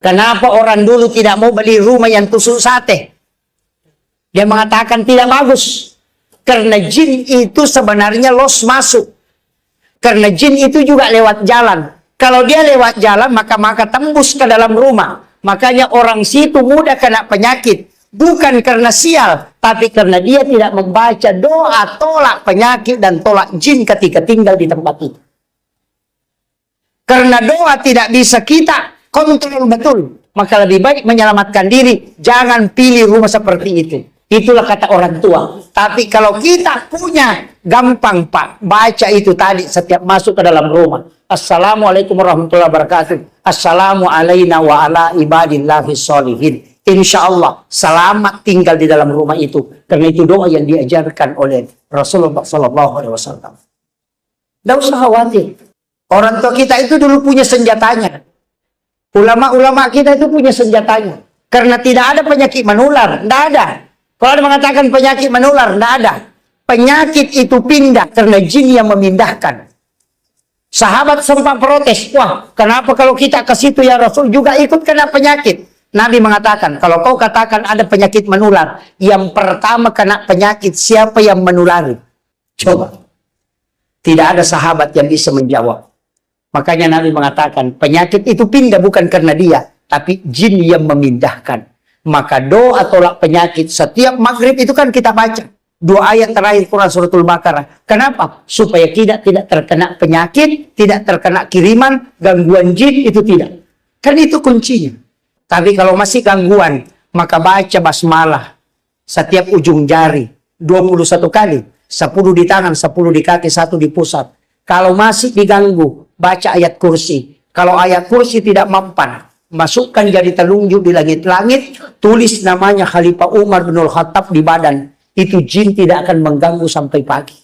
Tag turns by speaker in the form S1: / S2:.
S1: Kenapa orang dulu tidak mau beli rumah yang tusuk sate? Dia mengatakan tidak bagus. Karena jin itu sebenarnya los masuk. Karena jin itu juga lewat jalan. Kalau dia lewat jalan, maka tembus ke dalam rumah. Makanya orang situ mudah kena penyakit. Bukan karena sial, tapi karena dia tidak membaca doa tolak penyakit dan tolak jin ketika tinggal di tempat itu. Karena doa tidak bisa kita kontrol betul, maka lebih baik menyelamatkan diri. Jangan pilih rumah seperti itu. Itulah kata orang tua. Tapi kalau kita punya, gampang Pak, baca itu tadi setiap masuk ke dalam rumah. Assalamualaikum warahmatullahi wabarakatuh. Assalamu alayna wa ala ibadillahi sholihin. Insya Allah selamat tinggal di dalam rumah itu. Karena itu doa yang diajarkan oleh Rasulullah SAW. Tidak usah khawatir. Orang tua kita itu dulu punya senjatanya. Ulama-ulama kita itu punya senjatanya. Karena tidak ada penyakit menular. Tidak ada. Kalau ada mengatakan penyakit menular, tidak ada. Penyakit itu pindah karena jin yang memindahkan. Sahabat sempat protes. Wah, kenapa kalau kita ke situ ya Rasul juga ikut kena penyakit? Nabi mengatakan, kalau kau katakan ada penyakit menular, yang pertama kena penyakit siapa yang menulari? Coba. Tidak ada sahabat yang bisa menjawab. Makanya Nabi mengatakan, penyakit itu pindah bukan karena dia, tapi jin yang memindahkan. Maka doa tolak penyakit setiap maghrib itu kan kita baca. 2 ayat terakhir Quran suratul Baqarah. Kenapa? Supaya tidak terkena penyakit, tidak terkena kiriman, gangguan jin itu tidak. Kan itu kuncinya. Tapi kalau masih gangguan, maka baca basmalah setiap ujung jari 21 kali. 10 di tangan, 10 di kaki, 1 di pusat. Kalau masih diganggu, baca ayat kursi. Kalau ayat kursi tidak mempan, masukkan jari telunjuk di langit-langit, tulis namanya Khalifah Umar bin Khattab di badan. Itu jin tidak akan mengganggu sampai pagi.